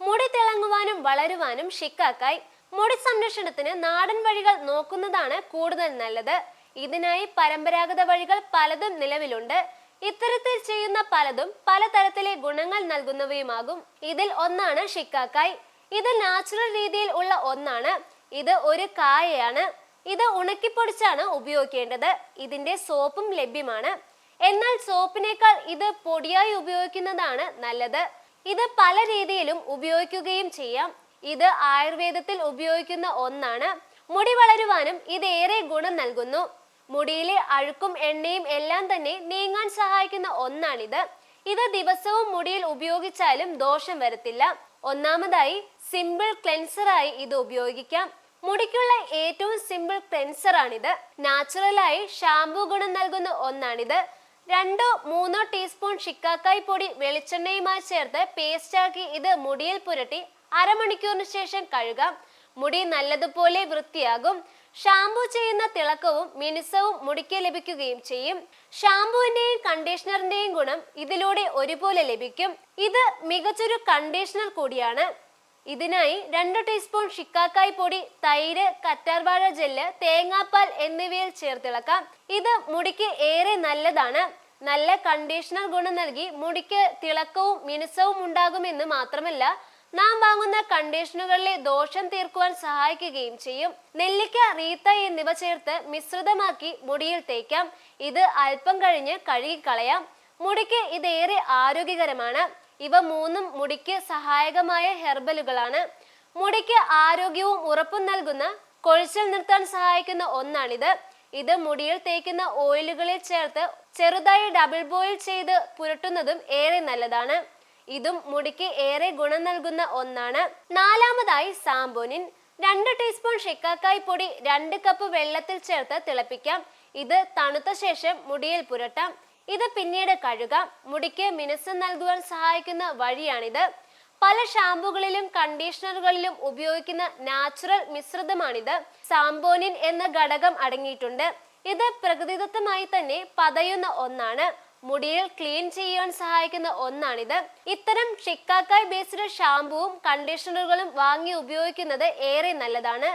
മുടി തിളങ്ങുവാനും വളരുവാനും ഷിക്കാക്കായ്. മുടി സംരക്ഷണത്തിന് നാടൻ വഴികൾ നോക്കുന്നതാണ് കൂടുതൽ നല്ലത്. ഇതിനായി പരമ്പരാഗത വഴികൾ പലതും നിലവിലുണ്ട്. ഇത്തരത്തിൽ ചെയ്യുന്ന പലതും പലതരത്തിലെ ഗുണങ്ങൾ നൽകുന്നവയുമാകും. ഇതിൽ ഒന്നാണ് ഷിക്കാക്കായ്. ഇത് നാച്ചുറൽ രീതിയിൽ ഉള്ള ഒന്നാണ്. ഇത് ഒരു കായയാണ്. ഇത് ഉണക്കിപ്പൊടിച്ചാണ് ഉപയോഗിക്കേണ്ടത്. ഇതിന്റെ സോപ്പും ലഭ്യമാണ്. എന്നാൽ സോപ്പിനേക്കാൾ ഇത് പൊടിയായി ഉപയോഗിക്കുന്നതാണ് നല്ലത്. ഇത് പല രീതിയിലും ഉപയോഗിക്കുകയും ചെയ്യാം. ഇത് ആയുർവേദത്തിൽ ഉപയോഗിക്കുന്ന ഒന്നാണ്. മുടി വളരുവാനും ഇത് ഏറെ ഗുണം നൽകുന്നു. മുടിയിലെ അഴുക്കും എണ്ണയും എല്ലാം തന്നെ നീങ്ങാൻ സഹായിക്കുന്ന ഒന്നാണിത്. ഇത് ദിവസവും മുടിയിൽ ഉപയോഗിച്ചാലും ദോഷം വരത്തില്ല. ഒന്നാമതായി സിമ്പിൾ ക്ലെൻസറായി ഇത് ഉപയോഗിക്കാം. മുടിക്കുള്ള ഏറ്റവും സിമ്പിൾ ക്ലെൻസർ ആണിത്. നാച്ചുറലായി ഷാംപൂ ഗുണം നൽകുന്ന ഒന്നാണിത്. 2-3 ടീസ്പൂൺ ഷിക്കാക്കായ് പൊടി വെളിച്ചെണ്ണയുമായി ചേർത്ത് പേസ്റ്റാക്കി ഇത് മുടിയിൽ പുരട്ടി അരമണിക്കൂറിന് ശേഷം കഴുകാം. മുടി നല്ലതുപോലെ വൃത്തിയാകും. ഷാംപൂ ചെയ്യുന്ന തിളക്കവും മിനുസവും മുടിക്ക് ലഭിക്കുകയും ചെയ്യും. ഷാംപൂവിന്റെയും കണ്ടീഷണറിന്റെയും ഗുണം ഇതിലൂടെ ഒരുപോലെ ലഭിക്കും. ഇത് മികച്ചൊരു കണ്ടീഷണർ കൂടിയാണ്. ഇതിനായി 2 ടീസ്പൂൺ ഷിക്കാക്കായ് പൊടി, തൈര്, കറ്റാർവാഴ ജെല്ല്, തേങ്ങാപ്പാൽ എന്നിവയിൽ ചേർത്തിളക്കാം. ഇത് മുടിക്ക് ഏറെ നല്ലതാണ്. നല്ല കണ്ടീഷണർ ഗുണം നൽകി മുടിക്ക് തിളക്കവും മിനുസവും ഉണ്ടാകുമെന്ന് മാത്രമല്ല, നാം വാങ്ങുന്ന കണ്ടീഷണറുകളിലെ ദോഷം തീർക്കുവാൻ സഹായിക്കുകയും ചെയ്യും. നെല്ലിക്ക, റീത്ത എന്നിവ ചേർത്ത് മിശ്രിതമാക്കി മുടിയിൽ തേക്കാം. ഇത് അല്പം കഴിഞ്ഞ് കഴുകിക്കളയാം. മുടിക്ക് ഇതേറെ ആരോഗ്യകരമാണ്. ഇവ മൂന്നും മുടിക്ക് സഹായകമായ ഹെർബലുകളാണ്. മുടിക്ക് ആരോഗ്യവും ഉറപ്പും നൽകുന്ന, കൊഴിച്ചൽ നിർത്താൻ സഹായിക്കുന്ന ഒന്നാണിത്. ഇത് മുടിയിൽ തേക്കുന്ന ഓയിലുകളിൽ ചേർത്ത് ചെറുതായി ഡബിൾ ബോയിൽ ചെയ്ത് പുരട്ടുന്നതും ഏറെ നല്ലതാണ്. ഇതും മുടിക്ക് ഏറെ ഗുണം നൽകുന്ന ഒന്നാണ്. നാലാമതായി സാംബോനിൻ. 2 ടീസ്പൂൺ ഷിക്കാക്കായ് പൊടി 2 കപ്പ് വെള്ളത്തിൽ ചേർത്ത് തിളപ്പിക്കാം. ഇത് തണുത്ത ശേഷം മുടിയിൽ പുരട്ടാം. ഇത് പിന്നീട് കഴുകാം. മുടിക്ക് മിനുസം നൽകുവാൻ സഹായിക്കുന്ന വഴിയാണിത്. പല ഷാമ്പുകളിലും കണ്ടീഷണറുകളിലും ഉപയോഗിക്കുന്ന നാച്ചുറൽ മിശ്രിതമാണിത്. സാംബോനിൻ എന്ന ഘടകം അടങ്ങിയിട്ടുണ്ട്. ഇത് പ്രകൃതിദത്തമായി തന്നെ പതയുന്ന ഒന്നാണ്. മുടിയിൽ ക്ലീൻ ചെയ്യാൻ സഹായിക്കുന്ന ഒന്നാണിത്. ഇത്തരം ഷിക്കാക്കായ് ബേസ്ഡ് ഷാമ്പുവും കണ്ടീഷണറുകളും വാങ്ങി ഉപയോഗിക്കുന്നത് ഏറെ നല്ലതാണ്.